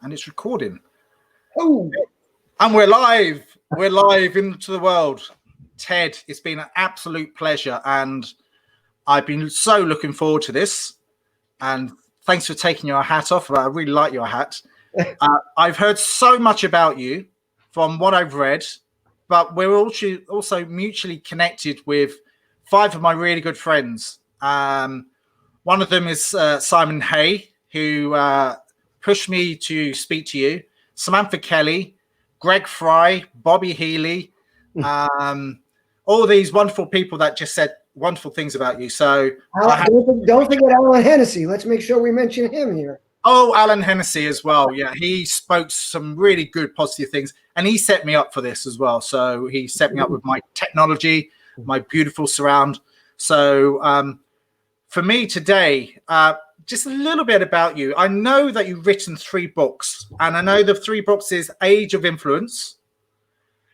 and it's recording. Oh, and we're live. We're live into the world. Ted, it's been an absolute pleasure, and I've been so looking forward to this. And thanks for taking your hat off. I really like your hat. I've heard so much about you from what I've read, but we're also mutually connected with 5 of my really good friends. One of them is Simon Hay, who pushed me to speak to you. Samantha Kelly, Greg Fry, Bobby Healy, all these wonderful people that just said wonderful things about you. So don't forget Alan Hennessy. Let's make sure we mention him here. Oh, Alan Hennessy as well. Yeah, he spoke some really good positive things, and he set me up for this as well. So he set me up with my technology, my beautiful surround. So for me today, just a little bit about you. I know that you've written 3 books, and I know the 3 books is Age of Influence,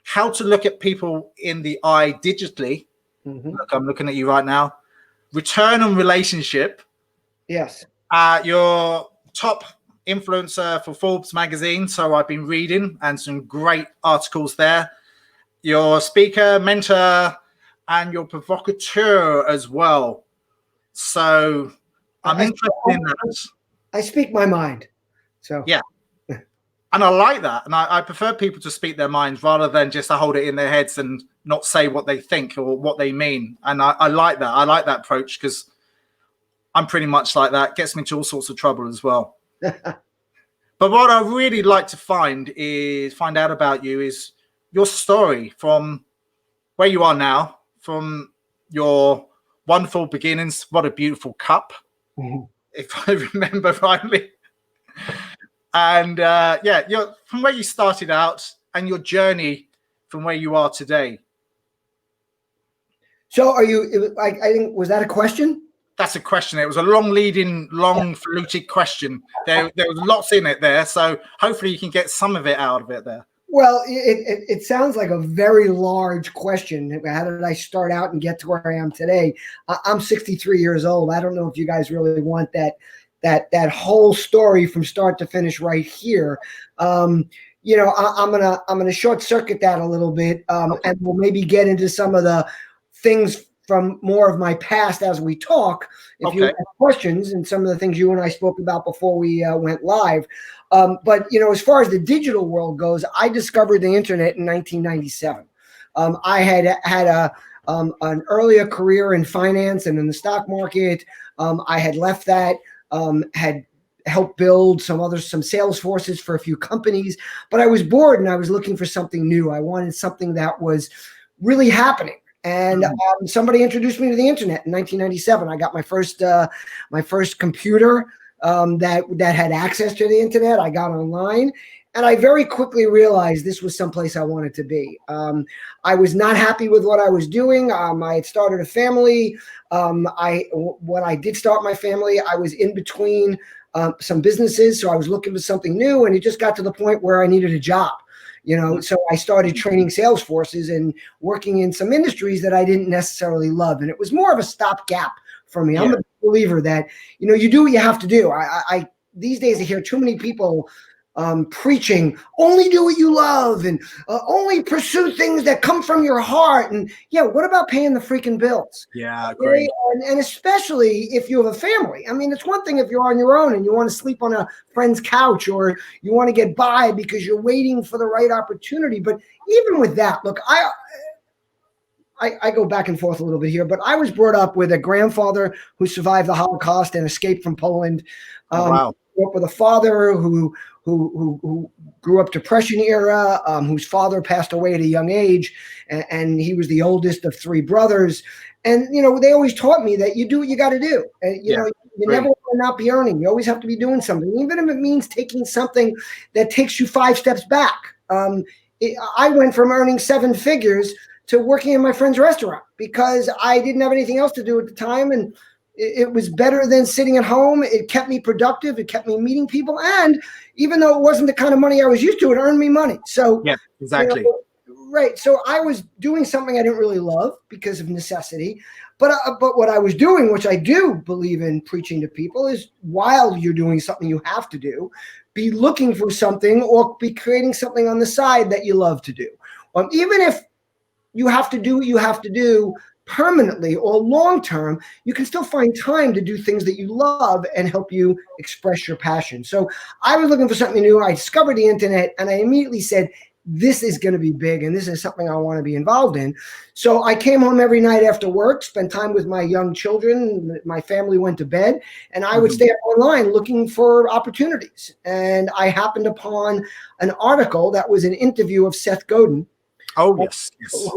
How to Look at People in the Eye Digitally. Look, I'm looking at you right now. Return on Relationship. Yes. Your top influencer for Forbes magazine, so I've been reading, and some great articles there. Your speaker, mentor, and your provocateur as well. So I'm interested in that. I speak my mind. So yeah, and I like that, and I prefer people to speak their minds rather than just to hold it in their heads and not say what they think or what they mean. And I like that. I like that approach because I'm pretty much like that. Gets me into all sorts of trouble as well. But what I really like to find out about you is your story from where you are now, from your wonderful beginnings. What a beautiful cup, if I remember rightly. And you're from where you started out and your journey from where you are today. So are you, I think, was that a question? That's a question. It was a long, fluted question. There was lots in it there. So hopefully you can get some of it out of it there. Well, it sounds like a very large question. How did I start out and get to where I am today? I'm 63 years old. I don't know if you guys really want that whole story from start to finish right here. I'm gonna short circuit that a little bit, and we'll maybe get into some of the things from more of my past as we talk, if you have questions, and some of the things you and I spoke about before we went live. But, as far as the digital world goes, I discovered the internet in 1997. I had an earlier career in finance and in the stock market. I had left that, had helped build some sales forces for a few companies, but I was bored and I was looking for something new. I wanted something that was really happening. And somebody introduced me to the internet in 1997. I got my first computer that had access to the internet. I got online, and I very quickly realized this was someplace I wanted to be. I was not happy with what I was doing. I had started a family. When I did start my family, I was in between some businesses, so I was looking for something new, and it just got to the point where I needed a job. So I started training sales forces and working in some industries that I didn't necessarily love. And it was more of a stopgap for me. Yeah. I'm a believer that, you do what you have to do. I these days I hear too many people preaching, only do what you love and only pursue things that come from your heart. And what about paying the freaking bills? Yeah, great. And especially if you have a family. I mean, it's one thing if you're on your own and you want to sleep on a friend's couch or you want to get by because you're waiting for the right opportunity. But even with that, look, I go back and forth a little bit here, but I was brought up with a grandfather who survived the Holocaust and escaped from Poland. Wow. Grew up with a father who grew up Depression era, whose father passed away at a young age, and he was the oldest of 3 brothers. And they always taught me that you do what you got to do. You never want to not be earning. You always have to be doing something, even if it means taking something that takes you 5 steps back. I went from earning 7 figures to working in my friend's restaurant because I didn't have anything else to do at the time, and it was better than sitting at home. It kept me productive. It kept me meeting people. And even though it wasn't the kind of money I was used to, it earned me money. So yeah, exactly. Right. So I was doing something I didn't really love because of necessity. But what I was doing, which I do believe in preaching to people, is while you're doing something you have to do, be looking for something or be creating something on the side that you love to do. Even if you have to do what you have to do permanently or long term, you can still find time to do things that you love and help you express your passion. So I was looking for something new. I discovered the internet and I immediately said, this is going to be big and this is something I want to be involved in. So I came home every night after work, spent time with my young children. My family went to bed and I would stay up online looking for opportunities. And I happened upon an article that was an interview of Seth Godin. Oh, yes.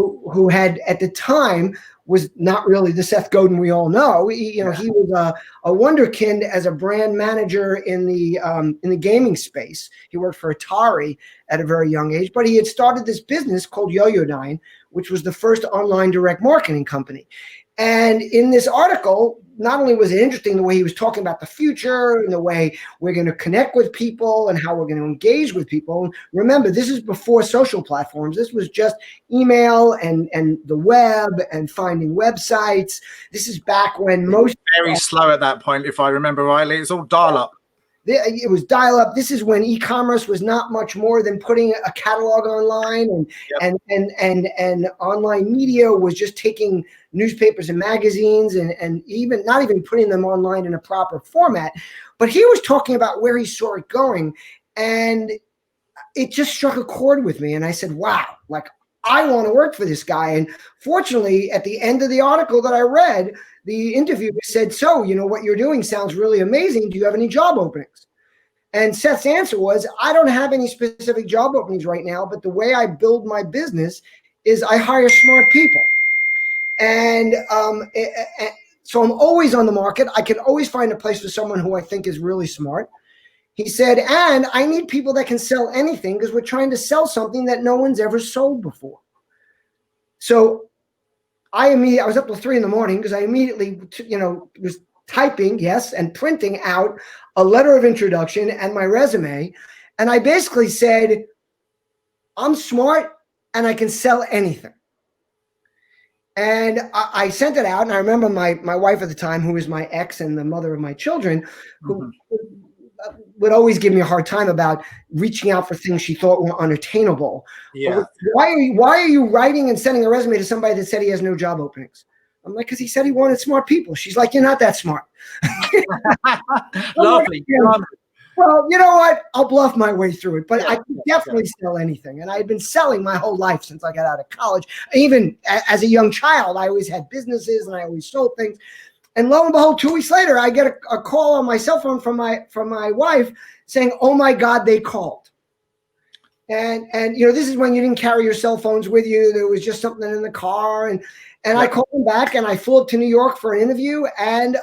Who had at the time was not really the Seth Godin we all know. He was a wonderkind as a brand manager in the gaming space. He worked for Atari at a very young age, but he had started this business called Yo-Yo-Dine, which was the first online direct marketing company. And in this article, not only was it interesting the way he was talking about the future and the way we're going to connect with people and how we're going to engage with people. Remember, this is before social platforms. This was just email and the web and finding websites. This is back when most very slow at that point, if I remember rightly. It's all dial-up. It was dial-up. This is when e-commerce was not much more than putting a catalog online, and online media was just taking newspapers and magazines and even not even putting them online in a proper format. But he was talking about where he saw it going, and it just struck a chord with me. And I said, wow, like I want to work for this guy. And fortunately, at the end of the article that I read, the interviewer said, so, what you're doing sounds really amazing. Do you have any job openings? And Seth's answer was, I don't have any specific job openings right now, but the way I build my business is I hire smart people. And so I'm always on the market. I can always find a place for someone who I think is really smart. He said, and I need people that can sell anything because we're trying to sell something that no one's ever sold before. So I was up till 3 a.m. because I immediately, was typing, yes, and printing out a letter of introduction and my resume. And I basically said, I'm smart and I can sell anything. And I sent it out. And I remember my wife at the time, who was my ex and the mother of my children, who would always give me a hard time about reaching out for things she thought were unattainable. Yeah. Why are you writing and sending a resume to somebody that said he has no job openings? I'm like, because he said he wanted smart people. She's like, you're not that smart. Lovely. Well, you know what? I'll bluff my way through it, but I can definitely sell anything. And I had been selling my whole life since I got out of college. Even as a young child, I always had businesses and I always sold things. And lo and behold, 2 weeks later, I get a call on my cell phone from my wife saying, "Oh my God, they called." And this is when you didn't carry your cell phones with you. There was just something in the car, and I called them back, and I flew up to New York for an interview. And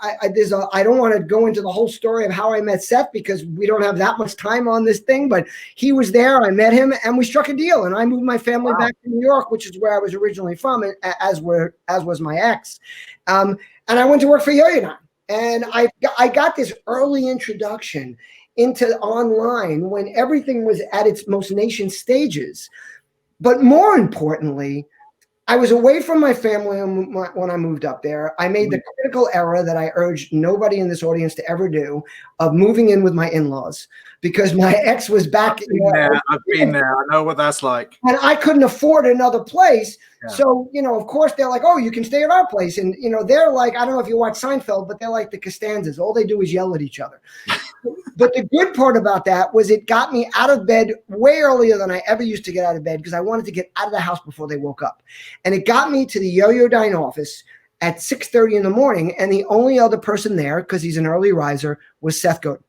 I don't want to go into the whole story of how I met Seth because we don't have that much time on this thing, but he was there. I met him and we struck a deal, and I moved my family back to New York, which is where I was originally from, as was my ex. And I went to work for Yo-Yo-Dine, and I got this early introduction into online when everything was at its most nascent stages. But more importantly, I was away from my family when I moved up there. I made the critical error that I urge nobody in this audience to ever do of moving in with my in-laws because my ex was back. I've been there. I know what that's like. And I couldn't afford another place. Yeah. So, of course, they're like, oh, you can stay at our place. And, they're like, I don't know if you watch Seinfeld, but they're like the Costanzas. All they do is yell at each other. But the good part about that was it got me out of bed way earlier than I ever used to get out of bed because I wanted to get out of the house before they woke up. And it got me to the Yo-Yo-Dine office at 6:30 in the morning. And the only other person there, because he's an early riser, was Seth Godin.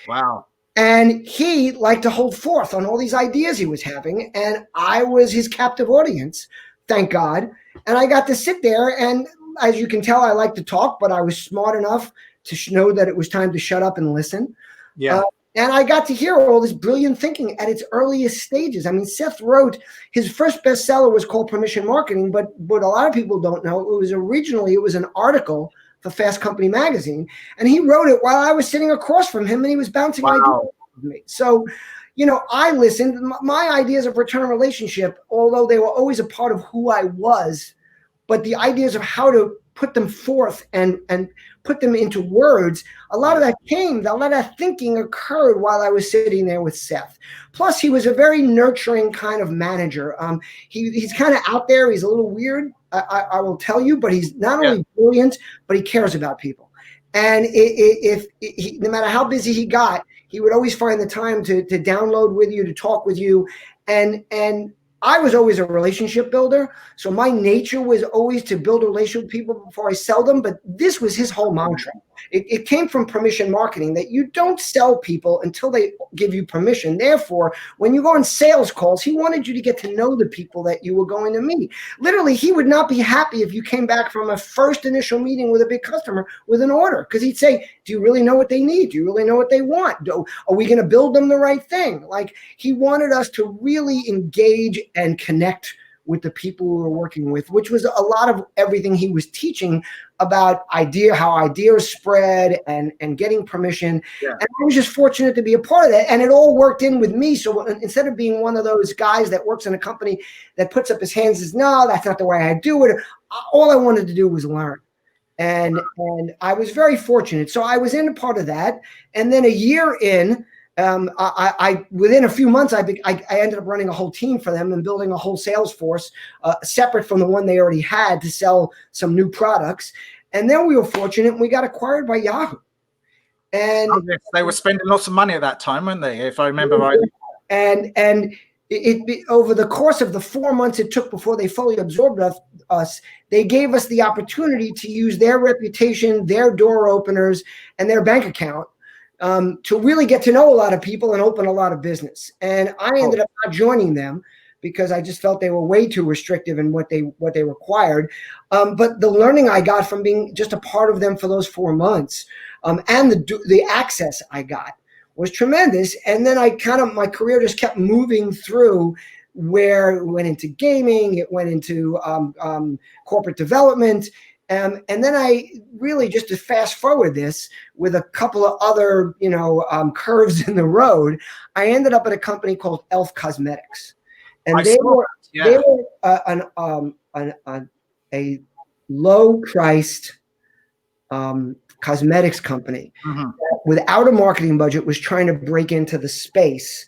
Wow. And he liked to hold forth on all these ideas he was having. And I was his captive audience, thank God. And I got to sit there. And as you can tell, I like to talk, but I was smart enough to know that it was time to shut up and listen. Yeah. And I got to hear all this brilliant thinking at its earliest stages. I mean, Seth wrote his first bestseller was called Permission Marketing, but what a lot of people don't know, it was an article for Fast Company magazine, and he wrote it while I was sitting across from him, and he was bouncing ideas with me. So, I listened. My ideas of return relationship, although they were always a part of who I was, but the ideas of how to put them forth and put them into words, a lot of that thinking occurred while I was sitting there with Seth. Plus, he was a very nurturing kind of manager. He's kind of out there. He's a little weird, I will tell you, but he's not only brilliant, but he cares about people. And no matter how busy he got, he would always find the time to download with you, to talk with you. And I was always a relationship builder. So my nature was always to build a relationship with people before I sell them. But this was his whole mantra. It came from permission marketing, that you don't sell people until they give you permission. Therefore, when you go on sales calls, he wanted you to get to know the people that you were going to meet. Literally, he would not be happy if you came back from a first initial meeting with a big customer with an order, because he'd say, do you really know what they need? Do you really know what they want? Are we going to build them the right thing? Like, he wanted us to really engage and connect with the people we were working with, which was a lot of everything he was teaching about how ideas spread and getting permission. Yeah. And I was just fortunate to be a part of that. And it all worked in with me. So instead of being one of those guys that works in a company that puts up his hands and says, no, that's not the way I do it, all I wanted to do was learn. And I was very fortunate. So I was in a part of that. And then a year in, within a few months, I ended up running a whole team for them and building a whole sales force separate from the one they already had to sell some new products. And then we were fortunate and we got acquired by Yahoo. And they were spending lots of money at that time, weren't they? If I remember rightly. And over the course of the 4 months it took before they fully absorbed us, they gave us the opportunity to use their reputation, their door openers, and their bank account to really get to know a lot of people and open a lot of business. And I ended up not joining them because I just felt they were way too restrictive in what they required. But the learning I got from being just a part of them for those 4 months and the access I got was tremendous. And then my career just kept moving through, where it went into gaming, it went into corporate development. And then I really, just to fast forward this with a couple of other, curves in the road, I ended up at a company called Elf Cosmetics, and they were a low-priced cosmetics company that, without a marketing budget, was trying to break into the space.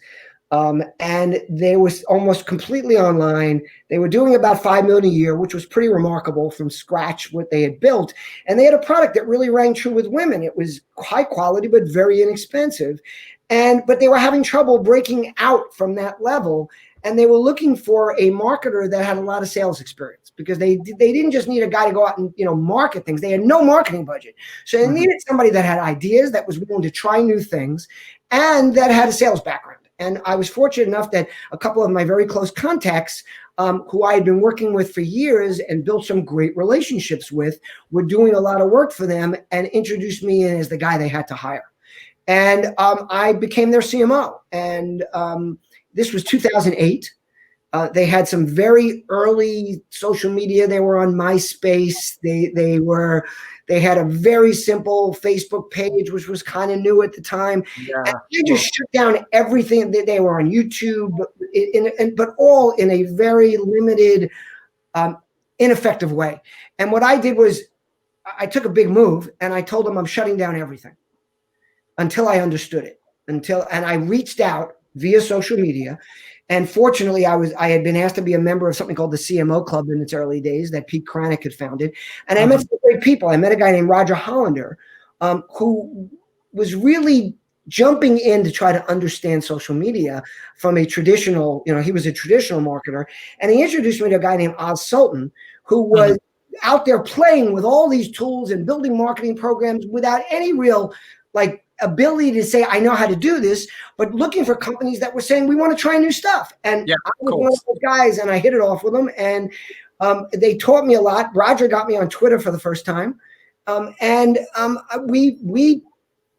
And they was almost completely online. They were doing about $5 million a year, which was pretty remarkable from scratch what they had built. And they had a product that really rang true with women. It was high quality, but very inexpensive. But they were having trouble breaking out from that level. And they were looking for a marketer that had a lot of sales experience, because they didn't just need a guy to go out and market things. They had no marketing budget. So they needed somebody that had ideas, that was willing to try new things, and that had a sales background. And I was fortunate enough that a couple of my very close contacts, who I had been working with for years and built some great relationships with, were doing a lot of work for them and introduced me in as the guy they had to hire. And I became their CMO. And this was 2008. They had some very early social media. They were on MySpace. They had a very simple Facebook page, which was kind of new at the time. Yeah. And they just shut down everything. They were on YouTube, but all in a very limited, ineffective way. And what I did was I took a big move and I told them I'm shutting down everything until I understood it. And I reached out via social media. And fortunately, I had been asked to be a member of something called the CMO Club in its early days that Pete Kranick had founded. And I met some great people. I met a guy named Roger Hollander, who was really jumping in to try to understand social media from a traditional, he was a traditional marketer. And he introduced me to a guy named Oz Sultan, who was out there playing with all these tools and building marketing programs without any real, ability to say, I know how to do this, but looking for companies that were saying, we want to try new stuff. And I was one of those guys, and I hit it off with them. And they taught me a lot. Roger got me on Twitter for the first time. We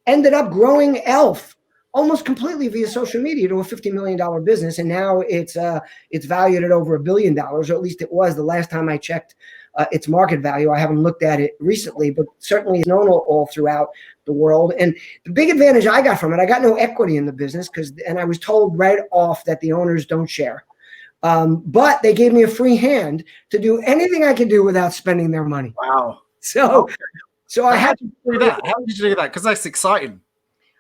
ended up growing Elf almost completely via social media to a $50 million business. And now it's valued at over $1 billion, or at least it was the last time I checked its market value. I haven't looked at it recently, but certainly it's known all throughout the world. And the big advantage I got from it, I got no equity in the business and I was told right off that the owners don't share. But they gave me a free hand to do anything I could do without spending their money. Wow. So, Okay. so I How had did you do that? How did you do that? Because that's exciting.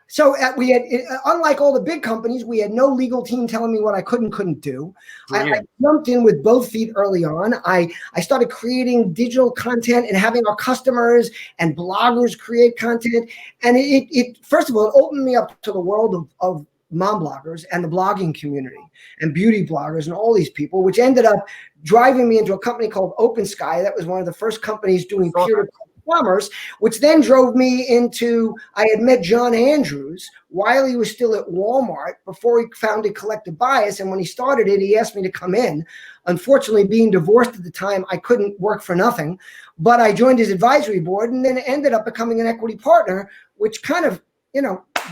So we had, unlike all the big companies, we had no legal team telling me what I could and couldn't do. I jumped in with both feet early on. I started creating digital content and having our customers and bloggers create content. And it first of all, it opened me up to the world of mom bloggers and the blogging community and beauty bloggers and all these people, which ended up driving me into a company called Open Sky. That was one of the first companies doing peer-to-peer commerce, which then drove me into, I had met John Andrews while he was still at Walmart before he founded Collective Bias. And when he started it, he asked me to come in. Unfortunately, being divorced at the time, I couldn't work for nothing, but I joined his advisory board and then ended up becoming an equity partner, which kind of,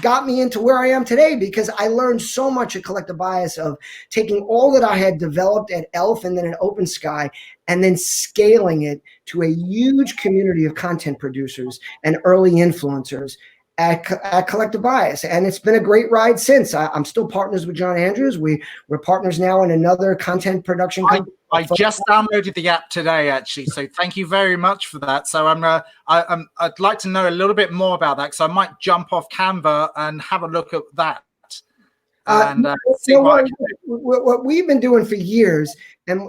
got me into where I am today, because I learned so much at Collective Bias of taking all that I had developed at ELF and then at Open Sky and then scaling it to a huge community of content producers and early influencers at Collective Bias. And it's been a great ride since. I'm still partners with John Andrews. We're partners now in another content production company. I just downloaded the app today, actually. So thank you very much for that. So I'd like to know a little bit more about that, because I might jump off Canva and have a look at that. And see what we've been doing for years, and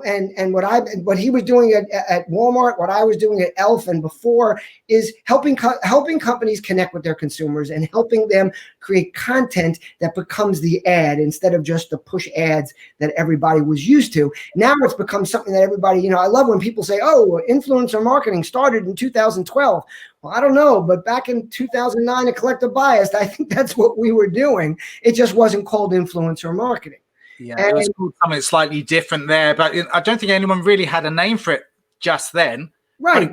what he was doing at Walmart, what I was doing at ELF and before, is helping companies connect with their consumers and helping them create content that becomes the ad instead of just the push ads that everybody was used to. Now it's become something that everybody, I love when people say, oh, influencer marketing started in 2012. Well, I don't know, but back in 2009 at Collective Bias, I think that's what we were doing. It just wasn't called influencer marketing. Yeah, it was called something slightly different there, but I don't think anyone really had a name for it just then. Right.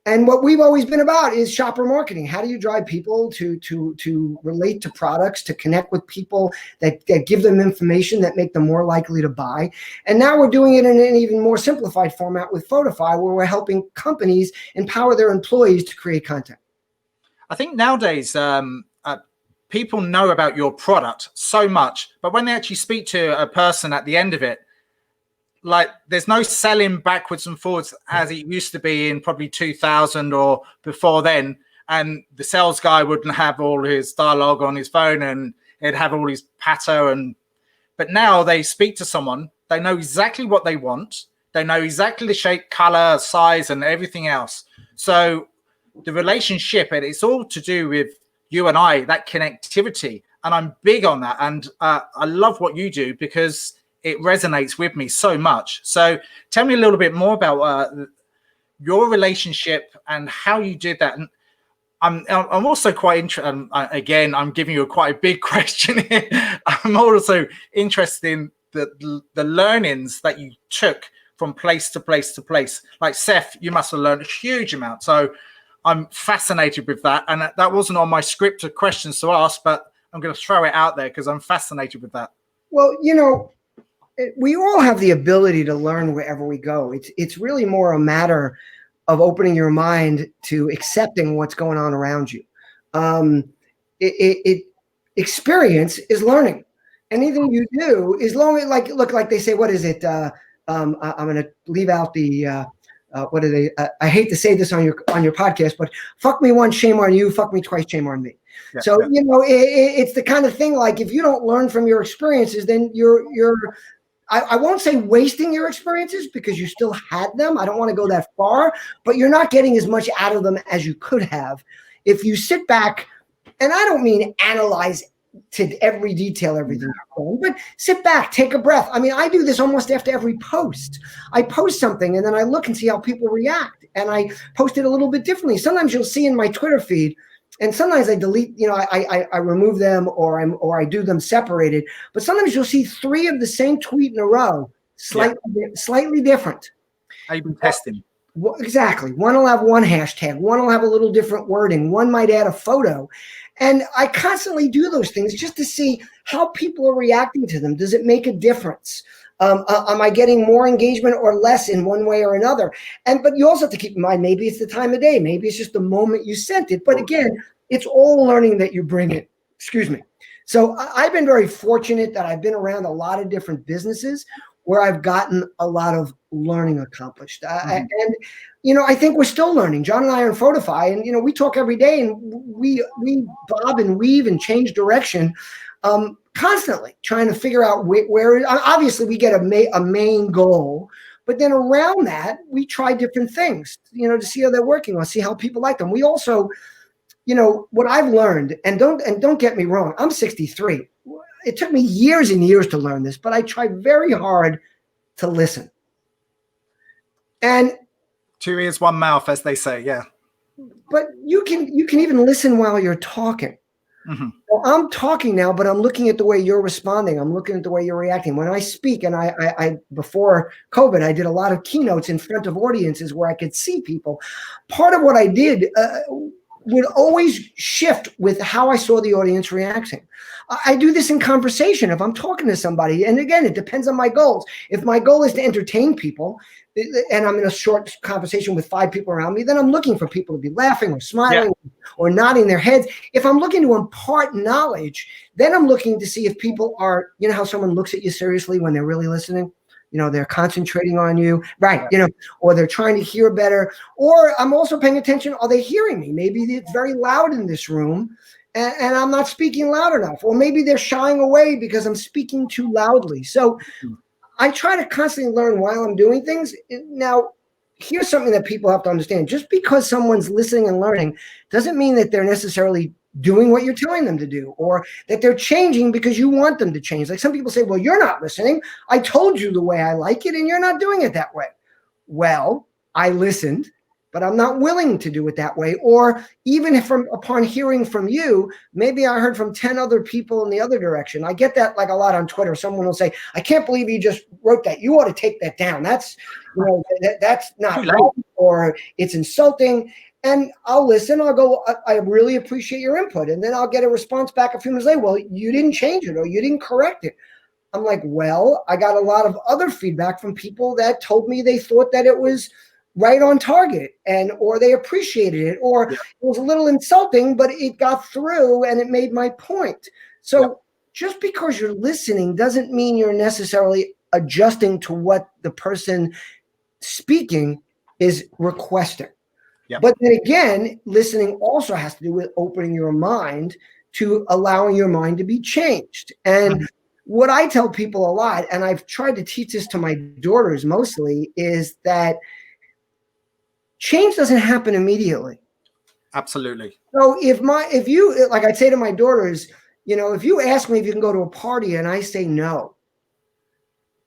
And what we've always been about is shopper marketing. How do you drive people to relate to products, to connect with people that give them information that make them more likely to buy? And now we're doing it in an even more simplified format with Photify, where we're helping companies empower their employees to create content. I think nowadays people know about your product so much, but when they actually speak to a person at the end of it, like, there's no selling backwards and forwards as it used to be in probably 2000 or before then. And the sales guy wouldn't have all his dialogue on his phone and he'd have all his patter. But now they speak to someone, they know exactly what they want. They know exactly the shape, color, size, and everything else. So the relationship, and it's all to do with you and I, that connectivity. And I'm big on that. And I love what you do, because it resonates with me so much. So tell me a little bit more about your relationship and how you did that. And I'm also quite interested. Again, I'm giving you quite a big question here. I'm also interested in the learnings that you took from place to place to place. Like Seth, you must have learned a huge amount. So I'm fascinated with that. And that wasn't on my script of questions to ask, but I'm going to throw it out there because I'm fascinated with that. Well, we all have the ability to learn wherever we go. It's really more a matter of opening your mind to accepting what's going on around you. Experience is learning. Anything you do, as long as, like they say, what is it? I'm going to leave out the what are they? I hate to say this on your podcast, but fuck me once, shame on you. Fuck me twice, shame on me. Yeah, so yeah. It's the kind of thing, like, if you don't learn from your experiences, then you're I won't say wasting your experiences, because you still had them. I don't want to go that far, but you're not getting as much out of them as you could have if you sit back. And I don't mean analyze to every detail everything you're doing, but sit back, take a breath. I mean, I do this almost after every post. I post something and then I look and see how people react, and I post it a little bit differently. Sometimes you'll see in my Twitter feed, and sometimes I delete, I remove them, or I do them separated. But sometimes you'll see 3 of the same tweet in a row, slightly different. I've been testing. Exactly. One will have one hashtag. One will have a little different wording. One might add a photo. And I constantly do those things just to see how people are reacting to them. Does it make a difference? Am I getting more engagement or less in one way or another? But you also have to keep in mind, maybe it's the time of day. Maybe it's just the moment you sent it. But again, it's all learning that you bring it. Excuse me. So I've been very fortunate that I've been around a lot of different businesses where I've gotten a lot of learning accomplished. And, I think we're still learning. John and I are in Photify, and, we talk every day, and we bob and weave and change direction constantly, trying to figure out where obviously we get a main goal, but then around that, we try different things, to see how they're working or see how people like them. We also, what I've learned, and don't get me wrong, I'm 63. It took me years and years to learn this, but I try very hard to listen. And 2 ears, 1 mouth, as they say. Yeah. But you can even listen while you're talking. Well, I'm talking now, but I'm looking at the way you're responding. I'm looking at the way you're reacting. When I speak, and I before COVID, I did a lot of keynotes in front of audiences where I could see people. Part of what I did would always shift with how I saw the audience reacting. I do this in conversation. If I'm talking to somebody, and again, it depends on my goals. If my goal is to entertain people, and I'm in a short conversation with 5 people around me, then I'm looking for people to be laughing or smiling or nodding their heads. If I'm looking to impart knowledge, then I'm looking to see if people are, how someone looks at you seriously when they're really listening. They're concentrating on you, right? Or they're trying to hear better. Or I'm also paying attention. Are they hearing me? Maybe it's very loud in this room and I'm not speaking loud enough. Or maybe they're shying away because I'm speaking too loudly. So I try to constantly learn while I'm doing things. Now, here's something that people have to understand. Just because someone's listening and learning doesn't mean that they're necessarily doing what you're telling them to do, or that they're changing because you want them to change. Like some people say, well, you're not listening. I told you the way I like it, and you're not doing it that way. Well, I listened, but I'm not willing to do it that way. Or even upon hearing from you, maybe I heard from 10 other people in the other direction. I get that like a lot on Twitter. Someone will say, I can't believe you just wrote that. You ought to take that down. That's, that's not right, or it's insulting. And I'll listen. I'll go, I really appreciate your input. And then I'll get a response back a few minutes later. Well, you didn't change it or you didn't correct it. I'm like, well, I got a lot of other feedback from people that told me they thought that it was right on target or they appreciated it, or it was a little insulting, but it got through and it made my point. So just because you're listening doesn't mean you're necessarily adjusting to what the person speaking is requesting. But then again, listening also has to do with opening your mind to allowing your mind to be changed. And what I tell people a lot, and I've tried to teach this to my daughters mostly, is that change doesn't happen immediately. Absolutely. So if you, like I'd say to my daughters, if you ask me if you can go to a party and I say no,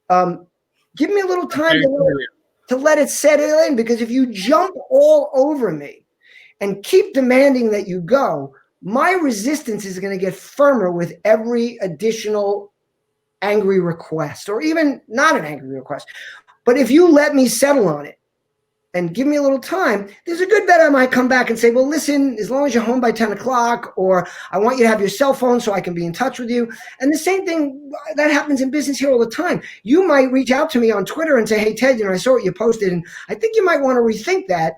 give me a little time to let it settle in, because if you jump all over me and keep demanding that you go, my resistance is going to get firmer with every additional angry request, or even not an angry request. But if you let me settle on it and give me a little time, there's a good bet I might come back and say, well, listen, as long as you're home by 10 o'clock, or I want you to have your cell phone so I can be in touch with you. And the same thing that happens in business here all the time. You might reach out to me on Twitter and say, hey, Ted, I saw what you posted, and I think you might want to rethink that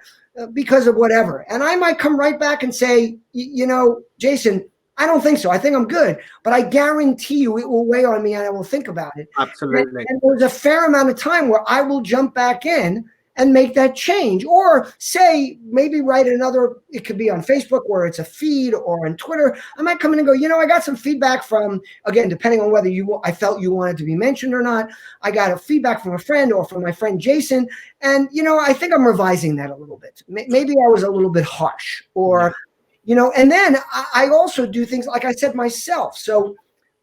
because of whatever. And I might come right back and say, Jason, I don't think so. I think I'm good. But I guarantee you it will weigh on me and I will think about it. Absolutely. And there's a fair amount of time where I will jump back in and make that change, or say, maybe write another, it could be on Facebook where it's a feed, or on Twitter. I might come in and go, I got some feedback from, again, depending on whether I felt you wanted to be mentioned or not. I got a feedback from a friend or from my friend Jason. And, I think I'm revising that a little bit. Maybe I was a little bit harsh, or, and then I also do things like I said myself. So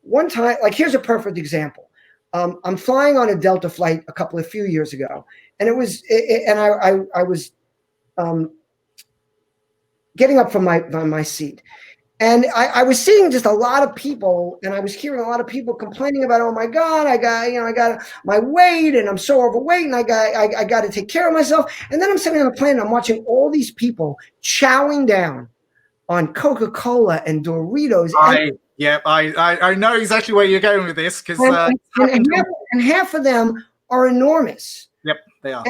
one time, like here's a perfect example. I'm flying on a Delta flight a few years ago, and I was getting up from my seat, and I was seeing just a lot of people, and I was hearing a lot of people complaining about, oh my God, I got my weight, and I'm so overweight, and I got to take care of myself. And then I'm sitting on the plane, and I'm watching all these people chowing down on Coca-Cola and Doritos. I know exactly where you're going with this, because and half of them are enormous. Yep, they are.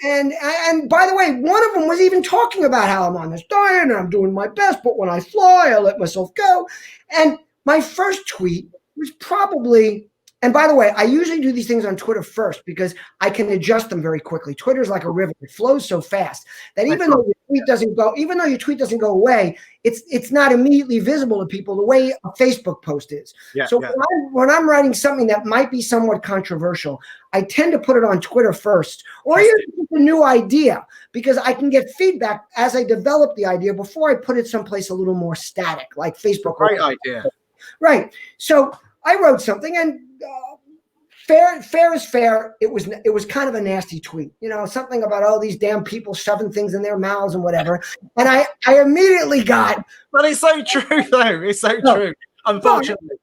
And by the way, one of them was even talking about how I'm on this diet and I'm doing my best, but when I fly, I let myself go. And my first tweet was probably, And by the way, I usually do these things on Twitter first because I can adjust them very quickly. Twitter's like a river; it flows so fast that even though your tweet doesn't go away, it's not immediately visible to people the way a Facebook post is. Yeah, so when I'm writing something that might be somewhat controversial, I tend to put it on Twitter first, or even a new idea, because I can get feedback as I develop the idea before I put it someplace a little more static, like Facebook. Great idea. Right. So I wrote something, and fair is fair. It was kind of a nasty tweet, something about all these damn people shoving things in their mouths and whatever. And I immediately got. But it's so true, though. It's so true. Unfortunately.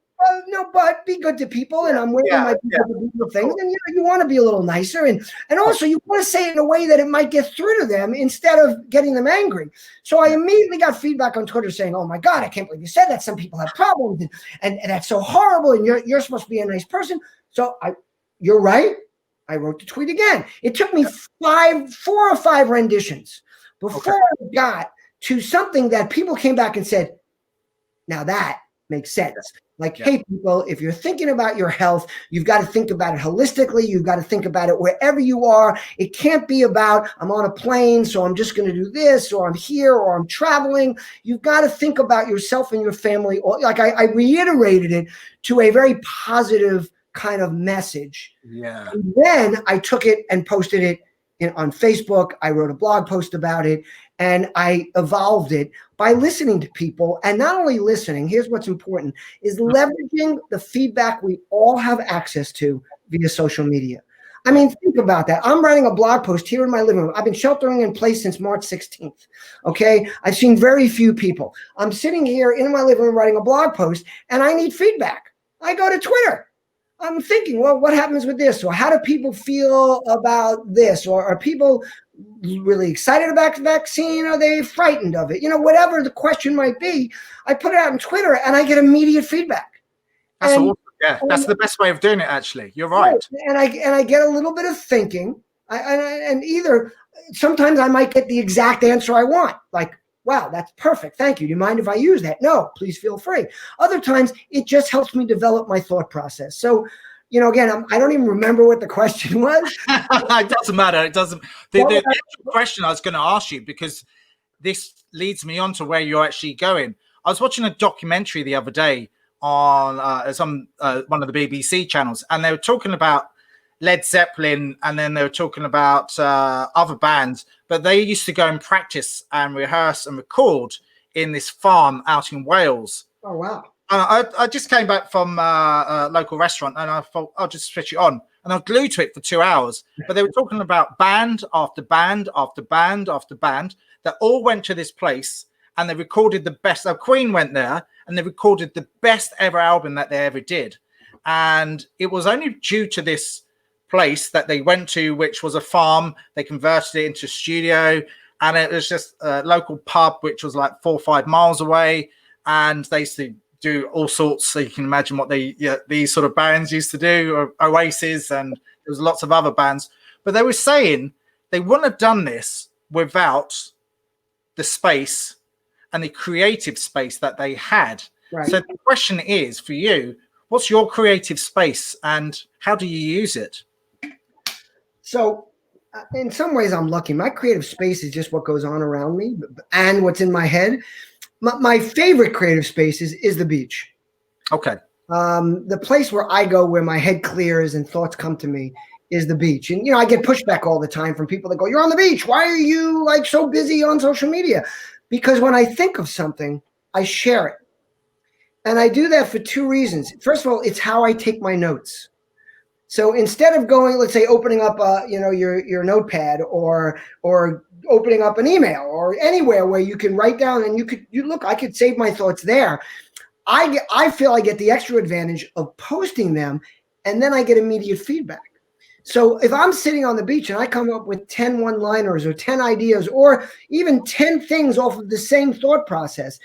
But be good to people, and I'm waiting my people things, and you want to be a little nicer, and also you want to say it in a way that it might get through to them instead of getting them angry. So I immediately got feedback on Twitter saying, "Oh my God, I can't believe you said that. Some people have problems, and that's so horrible, and you're supposed to be a nice person." So you're right. I wrote the tweet again. It took me 4 or 5 renditions before I got to something that people came back and said, "Now that makes sense." Like, hey, people, if you're thinking about your health, you've got to think about it holistically. You've got to think about it wherever you are. It can't be about, I'm on a plane, so I'm just going to do this, or I'm here, or I'm traveling. You've got to think about yourself and your family. Or like I reiterated it to a very positive kind of message. Yeah. And then I took it and posted it on Facebook. I wrote a blog post about it, and I evolved it by listening to people. And not only listening, here's what's important, is leveraging the feedback we all have access to via social media. I mean, think about that. I'm writing a blog post here in my living room. I've been sheltering in place since March 16th. Okay. I've seen very few people. I'm sitting here in my living room writing a blog post, and I need feedback. I go to Twitter. I'm thinking, well, what happens with this? Or how do people feel about this? Or are people really excited about the vaccine? Are they frightened of it? Whatever the question might be, I put it out on Twitter and I get immediate feedback. That's awesome. Yeah, that's the best way of doing it, actually. You're right. And I get a little bit of thinking. And either sometimes I might get the exact answer I want, like, wow, that's perfect. Thank you. Do you mind if I use that? No, please feel free. Other times, it just helps me develop my thought process. So, again, I don't even remember what the question was. It doesn't matter. It doesn't. The question I was going to ask you, because this leads me on to where you're actually going. I was watching a documentary the other day on one of the BBC channels, and they were talking about Led Zeppelin, and then they were talking about other bands, but they used to go and practice and rehearse and record in this farm out in Wales. Oh, wow. I just came back from a local restaurant, and I thought I'll just switch it on, and I was glued to it for 2 hours. But they were talking about band after band after band after band that all went to this place, and they recorded the best. So Queen went there, and they recorded the best ever album that they ever did. And it was only due to this place that they went to, which was a farm. They converted it into a studio, and it was just a local pub, which was like 4 or 5 miles away. And they used to do all sorts. So you can imagine what these sort of bands used to do, or Oasis, and there was lots of other bands. But they were saying they wouldn't have done this without the space and the creative space that they had. Right. So the question is for you, what's your creative space and how do you use it? So in some ways I'm lucky. My creative space is just what goes on around me and what's in my head. My favorite creative space is the beach. Okay. The place where I go, where my head clears and thoughts come to me, is the beach. And, I get pushback all the time from people that go, you're on the beach. Why are you so busy on social media? Because when I think of something, I share it. And I do that for 2 reasons. First of all, it's how I take my notes. So instead of going, let's say, opening up, your notepad or opening up an email or anywhere where you can write down and I could save my thoughts there. I feel I get the extra advantage of posting them, and then I get immediate feedback. So if I'm sitting on the beach and I come up with 10 one-liners or 10 ideas or even 10 things off of the same thought process,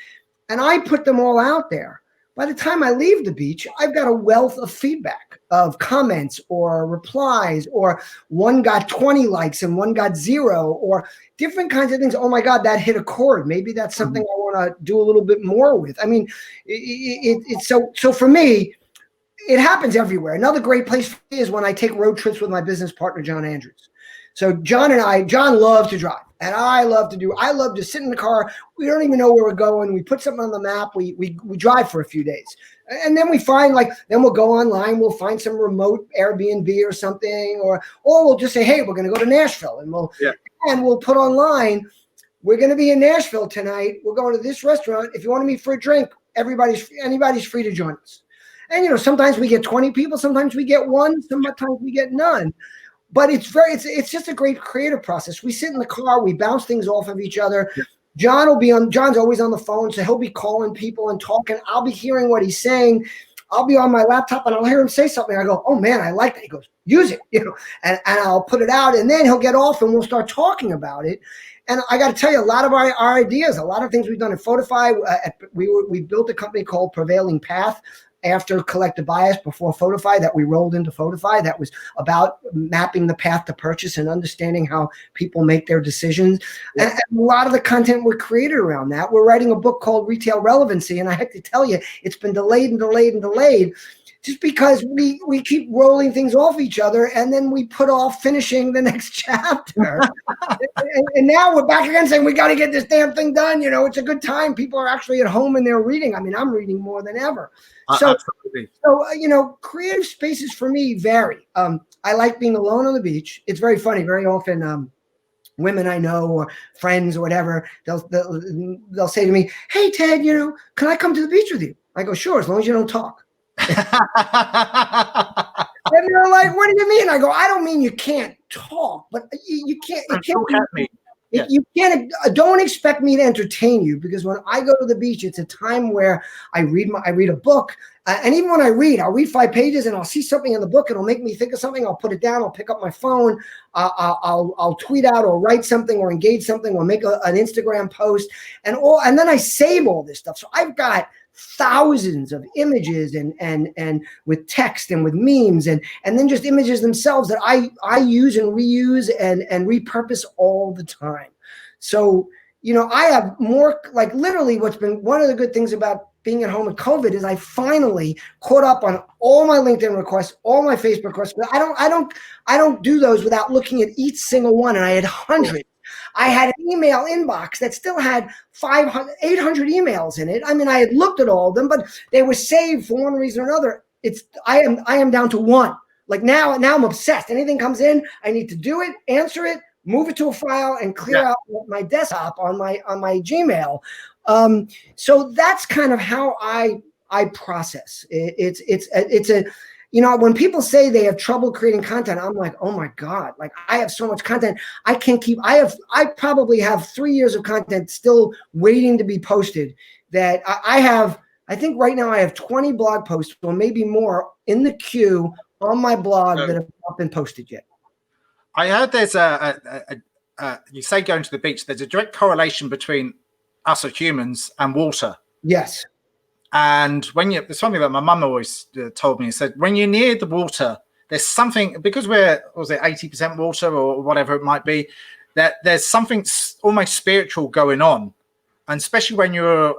and I put them all out there, by the time I leave the beach, I've got a wealth of feedback, of comments or replies, or one got 20 likes and one got 0, or different kinds of things. Oh my God, that hit a chord. Maybe that's something I want to do a little bit more with. I mean, it's so for me, it happens everywhere. Another great place for me is when I take road trips with my business partner, John Andrews. So John loves to drive, and I love to sit in the car. We don't even know where we're going. We put something on the map. We drive for a few days. And then we find then we'll go online. We'll find some remote Airbnb or something, or we'll just say, hey, we're going to go to Nashville, and we'll put online, we're going to be in Nashville tonight. We're going to this restaurant. If you want to meet for a drink, anybody's free to join us. And sometimes we get 20 people, sometimes we get one, sometimes we get none. But it's just a great creative process. We sit in the car, we bounce things off of each other. Yeah. John's always on the phone, so he'll be calling people and talking. I'll be hearing what he's saying. I'll be on my laptop and I'll hear him say something. I go, oh man, I like that. He goes, use it, and I'll put it out, and then he'll get off and we'll start talking about it. And I got to tell you, a lot of our ideas, a lot of things we've done at Photify, we built a company called Prevailing Path after Collective Bias, before Photify, that we rolled into Photify, that was about mapping the path to purchase and understanding how people make their decisions. Yeah. And a lot of the content we're created around that. We're writing a book called Retail Relevancy, and I have to tell you, it's been delayed and delayed and delayed, just because we keep rolling things off each other, and then we put off finishing the next chapter. and now we're back again saying we got to get this damn thing done. It's a good time. People are actually at home and they're reading. I mean, I'm reading more than ever. So creative spaces for me vary. I like being alone on the beach. It's very funny. Very often, women I know or friends or whatever, they'll say to me, "Hey, Ted, can I come to the beach with you?" I go, "Sure, as long as you don't talk." And they're like, "What do you mean?" I go, "I don't mean you can't talk, but you can't. You can't. Don't expect me to entertain you, because when I go to the beach, it's a time where I read a book, and even when I'll read 5 pages and I'll see something in the book, it'll make me think of something. I'll put it down. I'll pick up my phone. I'll tweet out or write something or engage something or make an Instagram post, and then I save all this stuff. So I've got thousands of images and with text and with memes and then just images themselves that I use and reuse and repurpose all the time. So, I have more, literally what's been one of the good things about being at home with COVID is I finally caught up on all my LinkedIn requests, all my Facebook requests. I don't do those without looking at each single one. And I had hundreds. I had an email inbox that still had 800 emails in it. I mean, I had looked at all of them, but they were saved for one reason or another. I am down to one. Now I'm obsessed. Anything comes in, I need to do it, answer it, move it to a file, and clear out my desktop on my Gmail. So that's kind of how I process. It's a when people say they have trouble creating content, I'm like, oh my God, I have so much content. I probably have 3 years of content still waiting to be posted that I think right now I have 20 blog posts or maybe more in the queue on my blog that have not been posted yet. I heard there's you say going to the beach, there's a direct correlation between us as humans and water. Yes. And it's something that my mum always told me, said, when you're near the water, there's something, because we're, 80% water or whatever it might be, that there's something almost spiritual going on. And especially when you're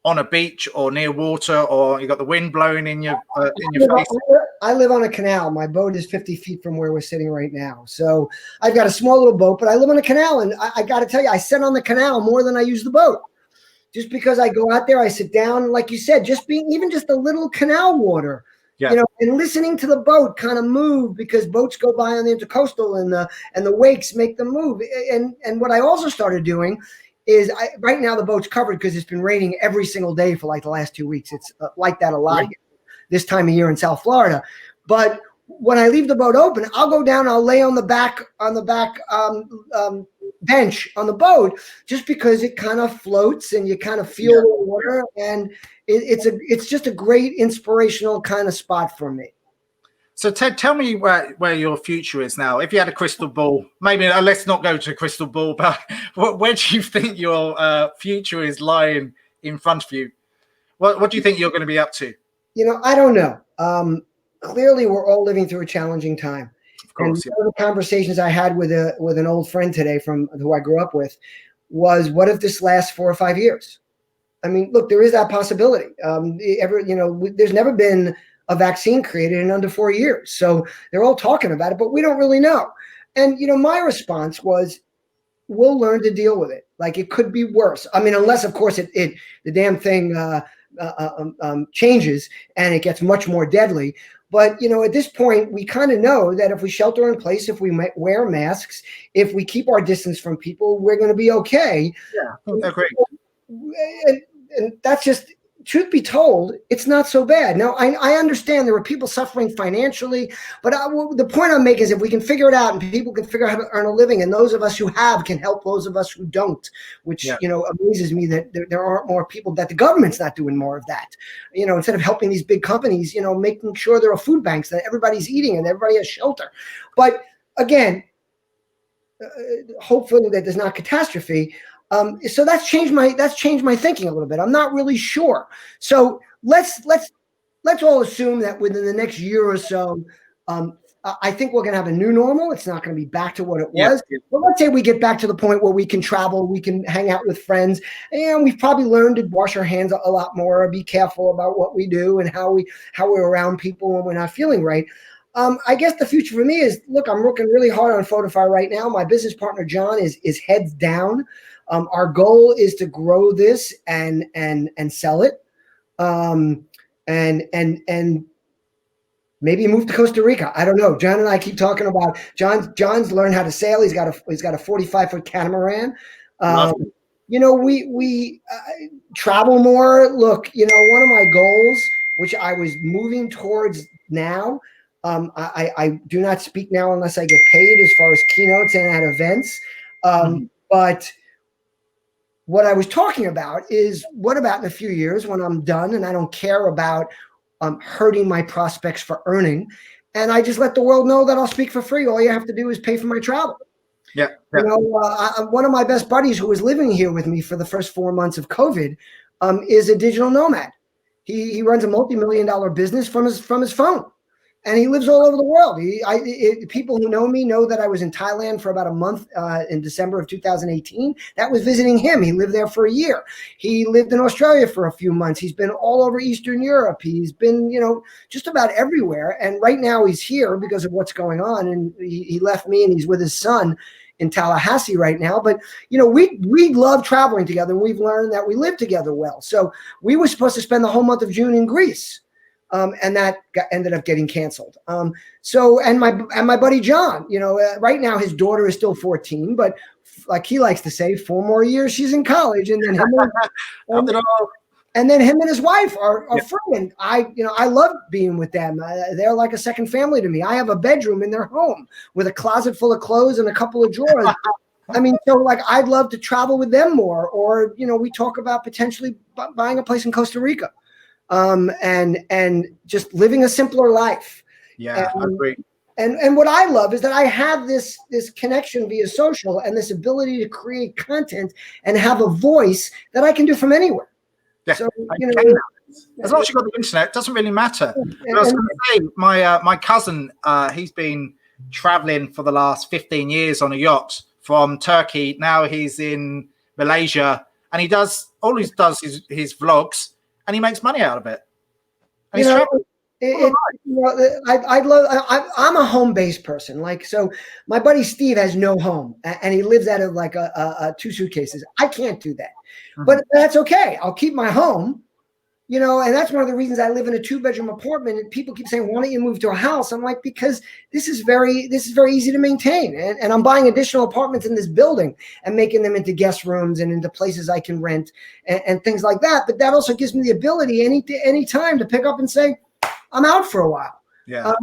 on a beach or near water, or you got the wind blowing in your face. I live on a canal. My boat is 50 feet from where we're sitting right now. So I've got a small little boat, but I live on a canal. And I got to tell you, I sit on the canal more than I use the boat. Just because I go out there, I sit down, like you said, just a little canal water, and listening to the boat kind of move, because boats go by on the intercoastal and the wakes make them move. And what I also started doing is right now the boat's covered because it's been raining every single day for the last 2 weeks. It's like that a lot this time of year in South Florida. But when I leave the boat open, I'll go down, I'll lay on the back bench on the boat, just because it kind of floats and you kind of feel the water, and it's just a great inspirational kind of spot for me. So Ted, tell me where your future is now. If you had a crystal ball, maybe let's not go to a crystal ball, but where do you think your future is lying in front of you? What do you think you're going to be up to? I don't know. Clearly, we're all living through a challenging time. Of course, and one of the conversations I had with an old friend today from who I grew up with was, what if this lasts 4 or 5 years? I mean, look, there is that possibility. There's never been a vaccine created in under 4 years. So they're all talking about it, but we don't really know. And, my response was, we'll learn to deal with it. Like, it could be worse. I mean, unless, of course, the damn thing changes and it gets much more deadly. But, at this point, we kind of know that if we shelter in place, if we wear masks, if we keep our distance from people, we're going to be okay. Yeah, agreed. And that's just, truth be told, it's not so bad. Now, I understand there are people suffering financially, but the point I'm making is if we can figure it out and people can figure out how to earn a living, and those of us who have can help those of us who don't, which, amazes me that there aren't more people, that the government's not doing more of that. Instead of helping these big companies, making sure there are food banks that everybody's eating and everybody has shelter. But again, hopefully that there's not catastrophe. So that's changed my thinking a little bit. I'm not really sure. So let's all assume that within the next year or so, I think we're going to have a new normal. It's not going to be back to what it was. Yeah. But let's say we get back to the point where we can travel, we can hang out with friends, and we've probably learned to wash our hands a lot more, be careful about what we do and how we're around people when we're not feeling right. I guess the future for me is, look, I'm working really hard on Photify right now. My business partner, John, is heads down. Our goal is to grow this and sell it, and maybe move to Costa Rica. I don't know. John and I keep talking about John's learned how to sail. He's got a 45-foot catamaran. We travel more. Look, one of my goals, which I was moving towards now. I do not speak now unless I get paid as far as keynotes and at events. But what I was talking about is, what about in a few years when I'm done and I don't care about hurting my prospects for earning, and I just let the world know that I'll speak for free. All you have to do is pay for my travel. Yeah. One of my best buddies who was living here with me for the first 4 months of COVID is a digital nomad. He runs a multi-million-dollar business from his phone. And he lives all over the world. People who know me know that I was in Thailand for about a month in December of 2018. That was visiting him. He lived there for a year. He lived in Australia for a few months. He's been all over Eastern Europe. He's been, just about everywhere. And right now he's here because of what's going on. And he left me and he's with his son in Tallahassee right now. But, we love traveling together. And we've learned that we live together well. So we were supposed to spend the whole month of June in Greece. And that ended up getting canceled. And my buddy John, right now his daughter is still 14, but like he likes to say, 4 more years she's in college, and then him and his wife are free. And I love being with them. They're like a second family to me. I have a bedroom in their home with a closet full of clothes and a couple of drawers. I mean, so like I'd love to travel with them more, or we talk about potentially buying a place in Costa Rica. And just living a simpler life. Yeah, I agree. And what I love is that I have this connection via social and this ability to create content and have a voice that I can do from anywhere. Yeah, so, as long as you've got the internet, it doesn't really matter. I was going to say, my cousin, he's been traveling for the last 15 years on a yacht from Turkey. Now he's in Malaysia, and he does his vlogs. And he makes money out of it. And I'm a home-based person. Like, so my buddy Steve has no home, and he lives out of like a 2 suitcases. I can't do that, but that's okay. I'll keep my home, and that's one of the reasons I live in a 2-bedroom apartment. And people keep saying, why don't you move to a house? I'm like, because this is very easy to maintain. And I'm buying additional apartments in this building and making them into guest rooms and into places I can rent and things like that. But that also gives me the ability any time to pick up and say, I'm out for a while. Yeah.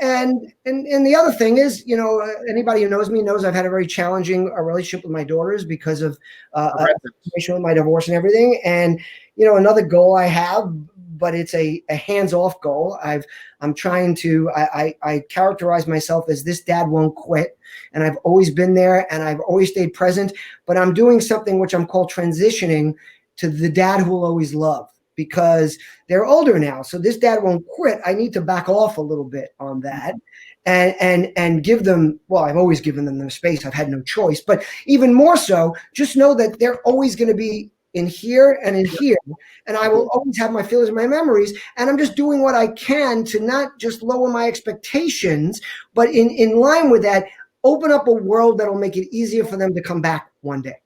And the other thing is, anybody who knows me knows I've had a very challenging relationship with my daughters because of situation with my divorce and everything. And another goal I have, but it's a hands-off goal. I'm trying to. I characterize myself as this dad won't quit, and I've always been there, and I've always stayed present. But I'm doing something which I'm called transitioning to the dad who will always love. Because they're older now. So this dad won't quit. I need to back off a little bit on that and give them, well, I've always given them their space. I've had no choice, but even more so, just know that they're always going to be in here and in here, and I will always have my feelings and my memories, and I'm just doing what I can to not just lower my expectations, but in line with that, open up a world that'll make it easier for them to come back one day.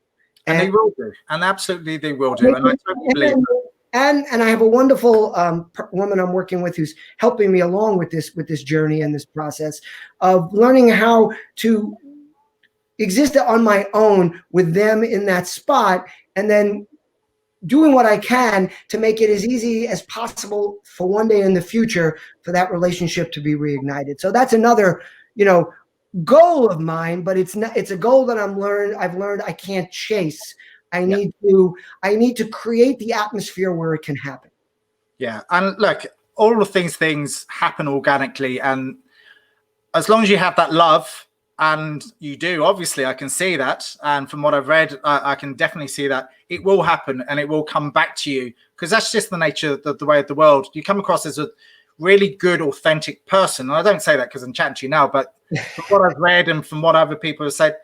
And they will do, and absolutely they will do, and I totally believe that. And I have a wonderful woman I'm working with who's helping me along with this journey and this process of learning how to exist on my own with them in that spot, and then doing what I can to make it as easy as possible for one day in the future for that relationship to be reignited. So that's another, goal of mine, but it's a goal that I've learned I can't chase. I need to create the atmosphere where it can happen. Yeah. And look, all of these things happen organically. And as long as you have that love, and you do, obviously, I can see that. And from what I've read, I can definitely see that it will happen and it will come back to you, because that's just the nature of the way of the world. You come across as a really good, authentic person. And I don't say that because I'm chatting to you now, but from what I've read and from what other people have said,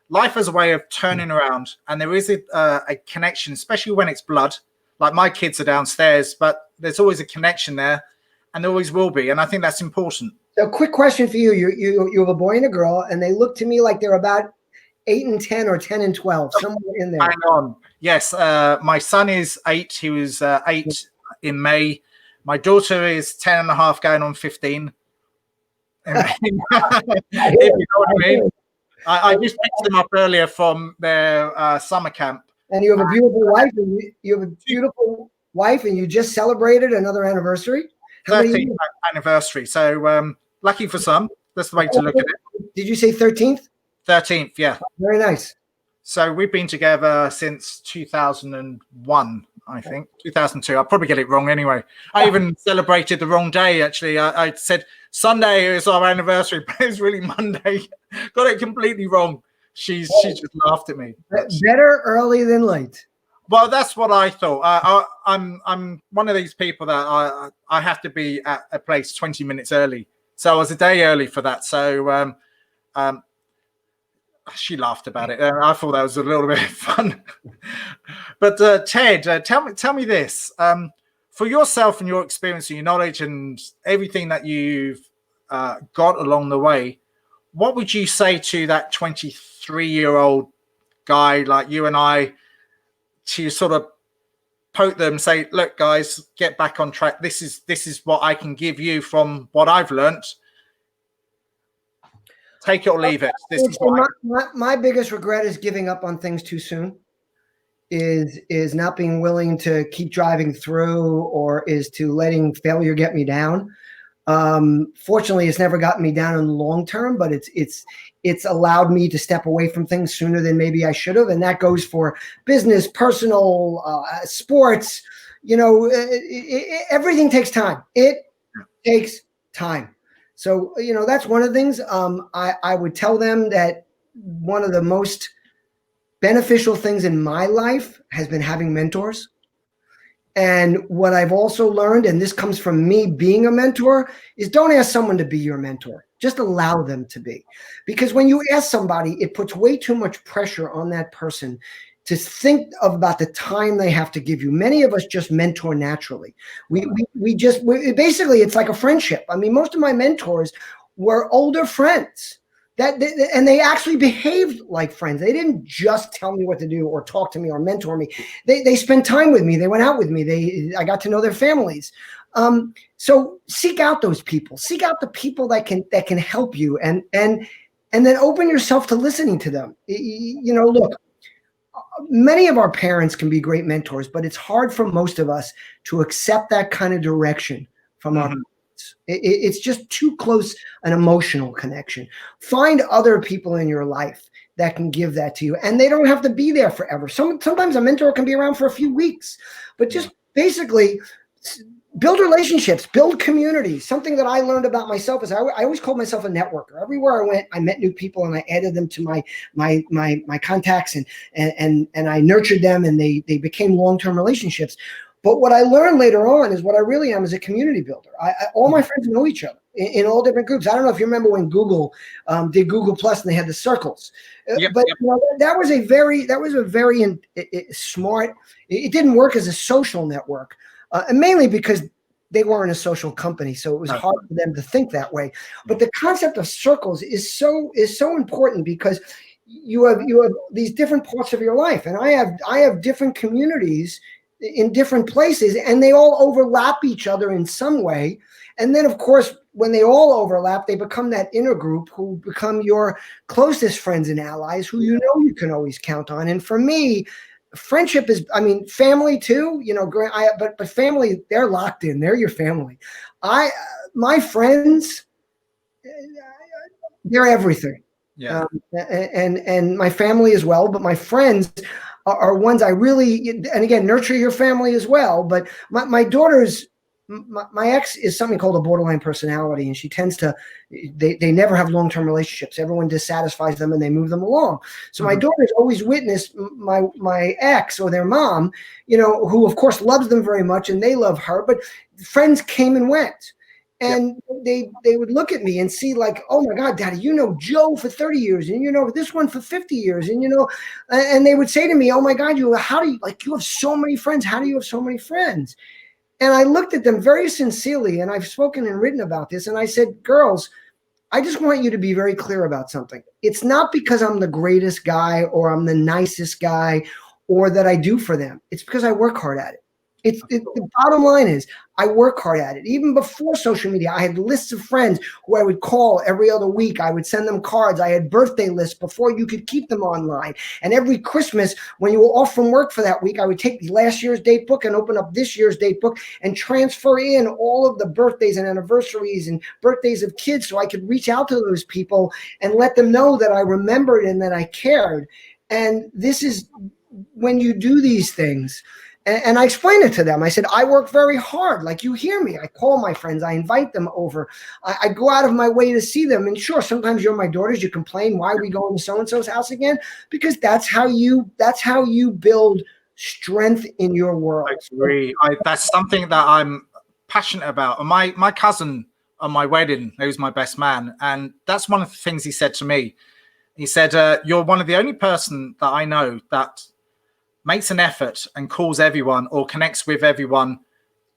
life has a way of turning around, and there is a connection, especially when it's blood. Like my kids are downstairs, but there's always a connection there, and there always will be. And I think that's important. So, quick question for you. You have a boy and a girl, and they look to me like they're about 8 and 10 or 10 and 12, somewhere in there. Hang on. Yes, my son is 8. He was 8 in May. My daughter is 10 and a half, going on 15. If you know what I mean. I just picked them up earlier from their summer camp. And you have a beautiful wife, and you just celebrated another anniversary. 13th anniversary. So lucky for some. That's the way to look at it. Did you say 13th? 13th, yeah. Very nice. So we've been together since 2001, I think. 2002. I'll probably get it wrong anyway. I even celebrated the wrong day, actually. I said Sunday is our anniversary, but it was really Monday. Got it completely wrong. She just laughed at me. Better early than late. Well, that's what I thought. I'm one of these people that I have to be at a place 20 minutes early. So I was a day early for that. So she laughed about it. I thought that was a little bit fun. But Ted, tell me this. For yourself and your experience and your knowledge and everything that you've got along the way, what would you say to that 23-year-old guy like you and I, to sort of poke them, say, look, guys, get back on track. This is what I can give you from what I've learned. Take it or leave it. This is my biggest regret is giving up on things too soon. Is not being willing to keep driving through, or is to letting failure get me down. Fortunately, it's never gotten me down in the long term, but it's allowed me to step away from things sooner than maybe I should have. And that goes for business, personal, sports, everything takes time. It takes time. So, that's one of the things I would tell them, that one of the most beneficial things in my life has been having mentors. And what I've also learned, and this comes from me being a mentor, is don't ask someone to be your mentor. Just allow them to be. Because when you ask somebody, it puts way too much pressure on that person to think about the time they have to give you. Many of us just mentor naturally. We basically, it's like a friendship. I mean, most of my mentors were older friends. And they actually behaved like friends. They didn't just tell me what to do or talk to me or mentor me. They spent time with me. They went out with me. I got to know their families. So seek out those people. Seek out the people that can help you, and then open yourself to listening to them. Look, many of our parents can be great mentors, but it's hard for most of us to accept that kind of direction from our parents. It's just too close an emotional connection. Find other people in your life that can give that to you, and they don't have to be there forever. Sometimes a mentor can be around for a few weeks, but just basically build relationships, build community. Something that I learned about myself is I always called myself a networker. Everywhere I went, I met new people and I added them to my contacts, and I nurtured them, and they became long-term relationships. But what I learned later on is what I really am is a community builder. All my friends know each other in all different groups. I don't know if you remember when Google did Google Plus and they had the circles. But Yep. you know, that was a very smart. It didn't work as a social network, and mainly because they weren't a social company, so it was hard for them to think that way. But the concept of circles is so important because you have these different parts of your life, and I have different communities in different places, and they all overlap each other in some way. And then, of course, when they all overlap, they become that inner group who become your closest friends and allies who you know you can always count on. And for me, friendship is, I mean, family too, you know, but family, they're locked in. They're your family. My friends, they're everything. Yeah. And my family as well, but my friends are ones I really, and again, nurture your family as well. But my daughter's, my ex is something called a borderline personality, and she tends to, they never have long-term relationships. Everyone dissatisfies them and they move them along. So my daughter's always witnessed my ex or their mom, you know, who of course loves them very much and they love her, but friends came and went. And they would look at me and see like, oh my God, Daddy, you know Joe for 30 years and you know this one for 50 years. And, you know, and they would say to me, oh my God, you have so many friends. How do you have so many friends? And I looked at them very sincerely, and I've spoken and written about this. And I said, girls, I just want you to be very clear about something. It's not because I'm the greatest guy or I'm the nicest guy or that I do for them. It's because I work hard at it. The bottom line is I work hard at it. Even before social media, I had lists of friends who I would call every other week. I would send them cards. I had birthday lists before you could keep them online. And every Christmas, when you were off from work for that week, I would take last year's date book and open up this year's date book and transfer in all of the birthdays and anniversaries and birthdays of kids so I could reach out to those people and let them know that I remembered and that I cared. And this is when you do these things. And I explained it to them. I said, I work very hard. Like, you hear me. I call my friends. I invite them over. I go out of my way to see them. And sure, sometimes you're my daughters. You complain, why are we going to so-and-so's house again? Because that's how you build strength in your world. I agree. That's something that I'm passionate about. And my cousin on my wedding, he was my best man. And that's one of the things he said to me. He said, you're one of the only person that I know that makes an effort and calls everyone or connects with everyone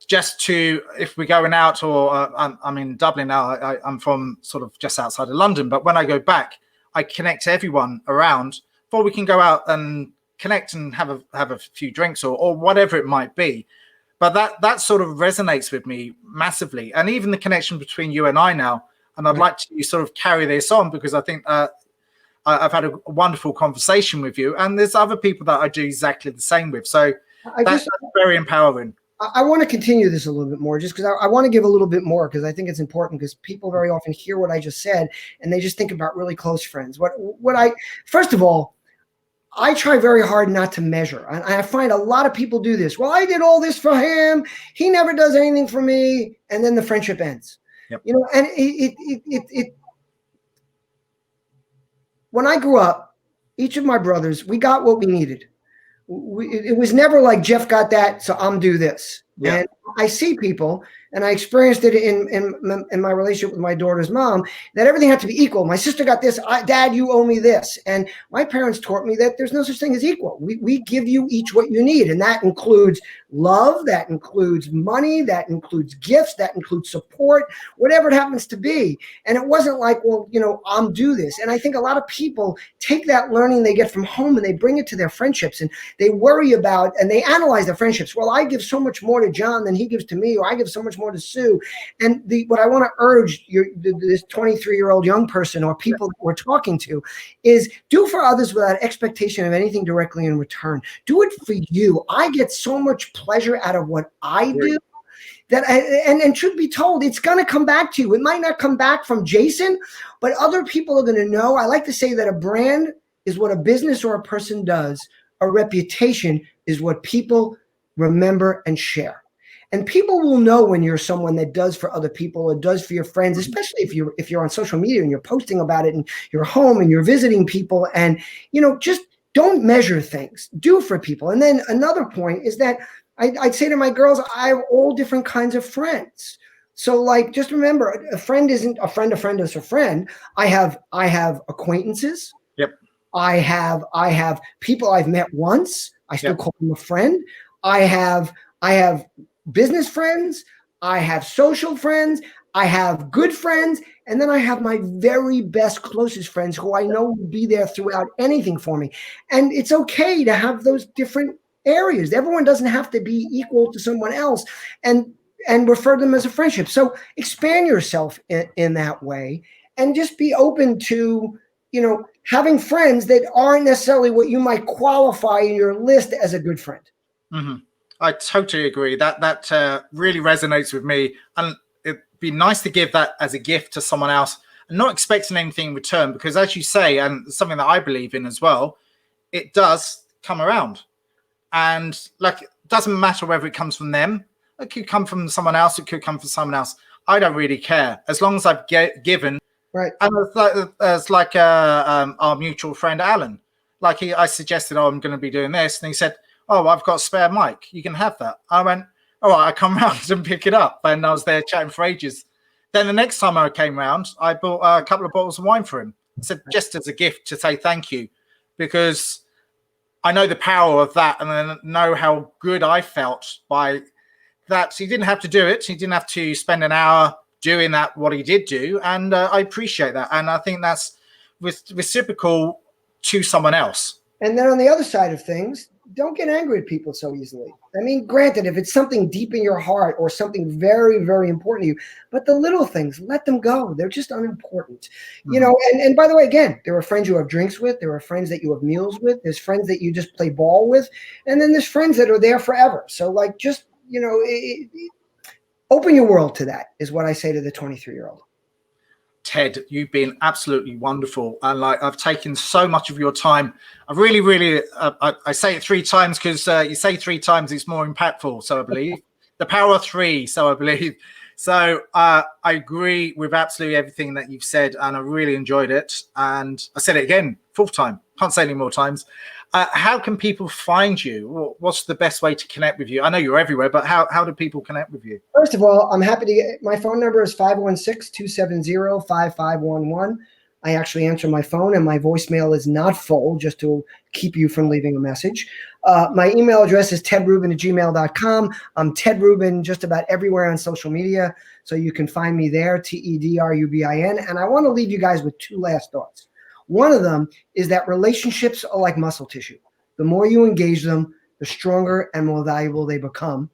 just to, if we're going out or I'm in Dublin now, I'm from sort of just outside of London, but when I go back, I connect everyone around before we can go out and connect and have a few drinks or whatever it might be. But that sort of resonates with me massively. And even the connection between you and I now, and I'd like to sort of carry this on because I think I've had a wonderful conversation with you, and there's other people that I do exactly the same with. So that's very empowering. I want to continue this a little bit more just because I want to give a little bit more because I think it's important because people very often hear what I just said and they just think about really close friends. First of all, I try very hard not to measure. And I find a lot of people do this. Well, I did all this for him. He never does anything for me. And then the friendship ends. Yep. You know, and when I grew up, each of my brothers, we got what we needed. It was never like Jeff got that, so I'm do this. Yeah. And I see people, and I experienced it in my relationship with my daughter's mom, that everything had to be equal. My sister got this. Dad, you owe me this. And my parents taught me that there's no such thing as equal. We give you each what you need, and that includes love, that includes money, that includes gifts, that includes support, whatever it happens to be. And it wasn't like, well, you know, I'm do this. And I think a lot of people take that learning they get from home and they bring it to their friendships, and they worry about and they analyze their friendships. Well, I give so much more to John than he gives to me, or I give so much more to Sue. And what I want to urge this 23-year-old young person or people that we're talking to is do for others without expectation of anything directly in return. Do it for you. I get so much pleasure out of what I do that and truth be told, it's going to come back to you. It might not come back from Jason, but other people are going to know. I like to say that a brand is what a business or a person does. A reputation is what people remember and share. And people will know when you're someone that does for other people or does for your friends, especially if you're on social media and you're posting about it and you're home and you're visiting people, and, you know, just don't measure things, do for people. And then another point is that I'd say to my girls, I have all different kinds of friends. So like, just remember, a friend isn't a friend. A friend is a friend. I have acquaintances. Yep. I have people I've met once. I still Yep. call them a friend. I have business friends. I have social friends. I have good friends. And then I have my very best, closest friends who I know will be there throughout anything for me. And it's okay to have those different areas. Everyone doesn't have to be equal to someone else and refer to them as a friendship. So expand yourself in that way and just be open to, having friends that aren't necessarily what you might qualify in your list as a good friend. Mm-hmm. I totally agree. That really resonates with me. And it'd be nice to give that as a gift to someone else and not expecting anything in return, because as you say, and something that I believe in as well, it does come around. And like, it doesn't matter whether it comes from them. It could come from someone else. It could come from someone else. I don't really care as long as I've given. Right. And it's like our mutual friend Alan. Like I suggested, I'm going to be doing this, and he said, "Oh, I've got a spare mic. You can have that." I went, "All right." I come round and pick it up, and I was there chatting for ages. Then the next time I came round, I bought a couple of bottles of wine for him. I said, just as a gift to say thank you, because I know the power of that, and I know how good I felt by that. He didn't have to do it. He didn't have to spend an hour doing that, what he did do. And I appreciate that. And I think that's reciprocal to someone else. And then on the other side of things, don't get angry at people so easily. I mean, granted, if it's something deep in your heart or something very, very important to you, but the little things, let them go. They're just unimportant. Mm-hmm. And by the way, again, there are friends you have drinks with. There are friends that you have meals with. There's friends that you just play ball with. And then there's friends that are there forever. So like, just, open your world to that is what I say to the 23-year-old. Ted, you've been absolutely wonderful. And like, I've taken so much of your time. I really, really, I say it 3 times because you say 3 times, it's more impactful. So I believe the power of 3. So I believe. So I agree with absolutely everything that you've said. And I really enjoyed it. And I said it again, 4th time. Can't say any more times. How can people find you? What's the best way to connect with you? I know you're everywhere, but how do people connect with you? First of all, I'm happy to get my phone number is 516-270-5511. I actually answer my phone, and my voicemail is not full, just to keep you from leaving a message. My email address is tedrubin@gmail.com. I'm Ted Rubin just about everywhere on social media, so you can find me there, TEDRUBIN. And I want to leave you guys with 2 last thoughts. One of them is that relationships are like muscle tissue. The more you engage them, the stronger and more valuable they become.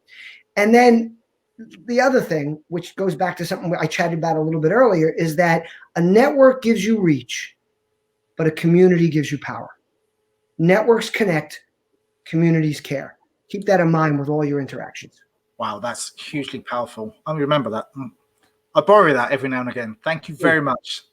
And then the other thing, which goes back to something I chatted about a little bit earlier, is that a network gives you reach, but a community gives you power. Networks connect, communities care. Keep that in mind with all your interactions. Wow, that's hugely powerful. I'll remember that. I borrow that every now and again. Thank you very much.